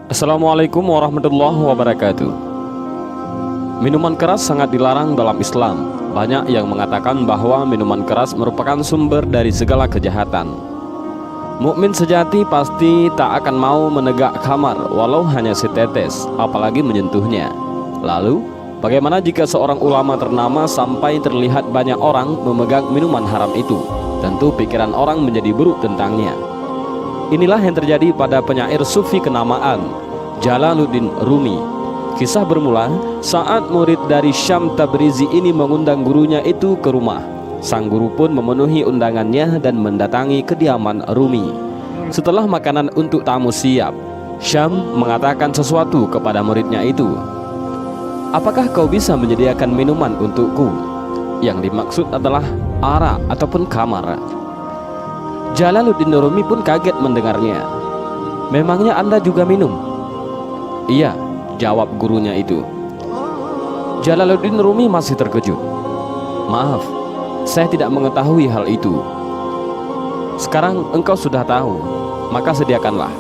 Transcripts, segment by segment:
Assalamualaikum warahmatullahi wabarakatuh. Minuman keras sangat dilarang dalam Islam. Banyak yang mengatakan bahwa minuman keras merupakan sumber dari segala kejahatan. Mukmin sejati pasti tak akan mau menegak khamar walau hanya setetes, apalagi menyentuhnya. Lalu, bagaimana jika seorang ulama ternama sampai terlihat banyak orang memegang minuman haram itu? Tentu pikiran orang menjadi buruk tentangnya. Inilah yang terjadi pada penyair sufi kenamaan Jalaluddin Rumi. Kisah bermula saat murid dari Syam Tabrizi ini mengundang gurunya itu ke rumah. Sang guru pun memenuhi undangannya dan mendatangi kediaman Rumi. Setelah makanan untuk tamu siap, Syam mengatakan sesuatu kepada muridnya itu. "Apakah kau bisa menyediakan minuman untukku?" Yang dimaksud adalah arak ataupun khamar. Jalaluddin Rumi pun kaget mendengarnya. "Memangnya Anda juga minum?" "Iya," jawab gurunya itu. Jalaluddin Rumi masih terkejut. "Maaf, saya tidak mengetahui hal itu." "Sekarang engkau sudah tahu, maka sediakanlah."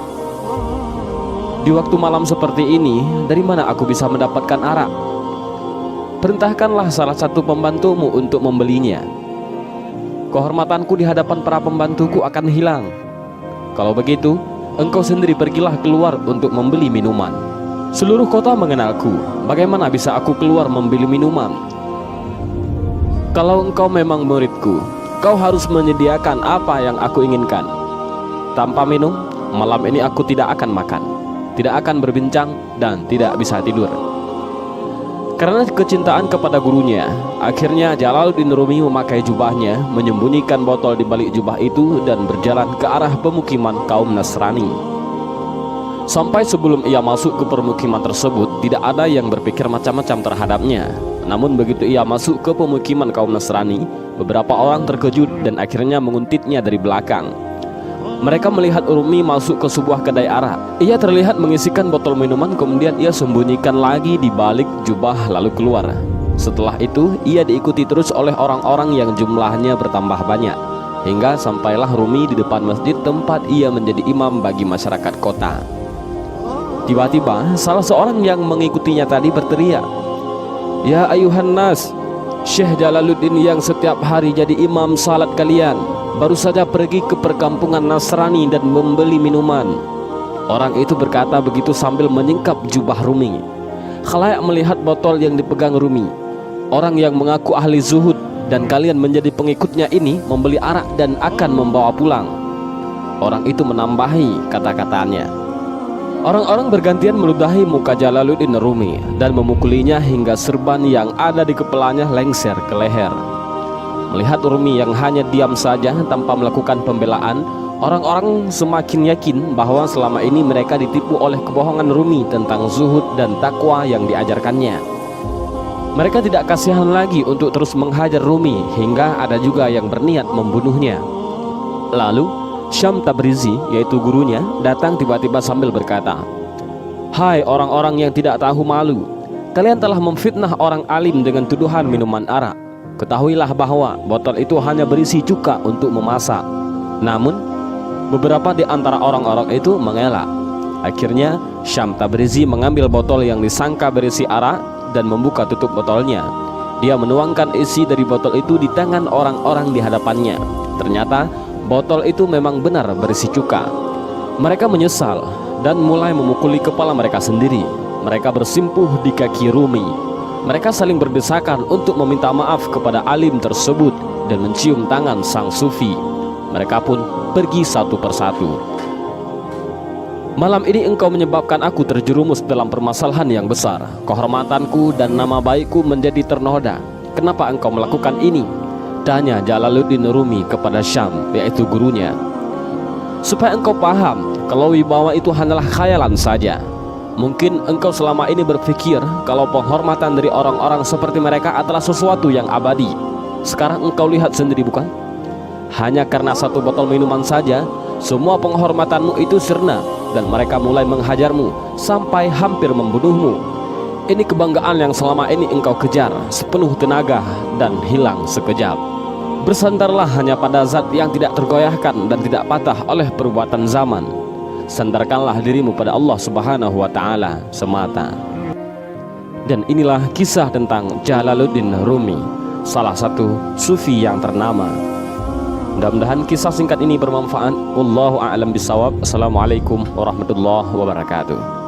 "Di waktu malam seperti ini, dari mana aku bisa mendapatkan arak?" "Perintahkanlah salah satu pembantumu untuk membelinya. Kehormatanku di hadapan para pembantuku akan hilang. Kalau begitu, engkau sendiri pergilah keluar untuk membeli minuman. Seluruh kota mengenalku, bagaimana bisa aku keluar membeli minuman? Kalau engkau memang muridku, kau harus menyediakan apa yang aku inginkan. Tanpa minum, malam ini aku tidak akan makan, tidak akan berbincang, dan tidak bisa tidur." Karena kecintaan kepada gurunya, akhirnya Jalaluddin Rumi memakai jubahnya, menyembunyikan botol di balik jubah itu dan berjalan ke arah pemukiman kaum Nasrani. Sampai sebelum ia masuk ke permukiman tersebut, tidak ada yang berpikir macam-macam terhadapnya. Namun begitu ia masuk ke pemukiman kaum Nasrani, beberapa orang terkejut dan akhirnya menguntitnya dari belakang. Mereka melihat Rumi masuk ke sebuah kedai arak. Ia terlihat mengisikan botol minuman, kemudian ia sembunyikan lagi di balik jubah lalu keluar. Setelah itu ia diikuti terus oleh orang-orang yang jumlahnya bertambah banyak, hingga sampailah Rumi di depan masjid tempat ia menjadi imam bagi masyarakat kota. Tiba-tiba salah seorang yang mengikutinya tadi berteriak, "Ya ayuhan nas, Syekh Jalaluddin yang setiap hari jadi imam salat kalian baru saja pergi ke perkampungan Nasrani dan membeli minuman." Orang itu berkata begitu sambil menyingkap jubah Rumi. Khalayak melihat botol yang dipegang Rumi. Orang yang mengaku ahli zuhud dan kalian menjadi pengikutnya ini membeli arak dan akan membawa pulang. Orang itu menambahi kata-katanya. Orang-orang bergantian meludahi muka Jalaluddin Rumi dan memukulinya hingga serban yang ada di kepalanya lengser ke leher. Melihat Rumi yang hanya diam saja tanpa melakukan pembelaan, orang-orang semakin yakin bahwa selama ini mereka ditipu oleh kebohongan Rumi tentang zuhud dan takwa yang diajarkannya. Mereka tidak kasihan lagi untuk terus menghajar Rumi hingga ada juga yang berniat membunuhnya. Lalu Syam Tabrizi, yaitu gurunya, datang tiba-tiba sambil berkata, "Hai orang-orang yang tidak tahu malu, kalian telah memfitnah orang alim dengan tuduhan minuman arak. Ketahuilah bahwa botol itu hanya berisi cuka untuk memasak." Namun beberapa di antara orang-orang itu mengelak. Akhirnya Syam Tabrizi mengambil botol yang disangka berisi arak dan membuka tutup botolnya. Dia menuangkan isi dari botol itu di tangan orang-orang di hadapannya. Ternyata botol itu memang benar berisi cuka. Mereka menyesal dan mulai memukuli kepala mereka sendiri. Mereka bersimpuh di kaki Rumi. Mereka saling berdesakan untuk meminta maaf kepada alim tersebut dan mencium tangan sang sufi. Mereka pun pergi satu persatu. "Malam ini engkau menyebabkan aku terjerumus dalam permasalahan yang besar. Kehormatanku dan nama baikku menjadi ternoda. Kenapa engkau melakukan ini?" tanya Jalaluddin Rumi kepada Syam, yaitu gurunya. "Supaya engkau paham kalau wibawa itu hanyalah khayalan saja. Mungkin engkau selama ini berpikir kalau penghormatan dari orang-orang seperti mereka adalah sesuatu yang abadi. Sekarang engkau lihat sendiri, bukan? Hanya karena satu botol minuman saja, semua penghormatanmu itu sirna dan mereka mulai menghajarmu sampai hampir membunuhmu. Ini kebanggaan yang selama ini engkau kejar sepenuh tenaga dan hilang sekejap. Bersandarlah hanya pada zat yang tidak tergoyahkan dan tidak patah oleh perbuatan zaman. Sandarkanlah dirimu pada Allah Subhanahu wa Ta'ala semata. Dan inilah kisah tentang Jalaluddin Rumi, salah satu sufi yang ternama. Mudah-mudahan kisah singkat ini bermanfaat. Wallahu a'lam bishawab. Assalamualaikum warahmatullahi wabarakatuh.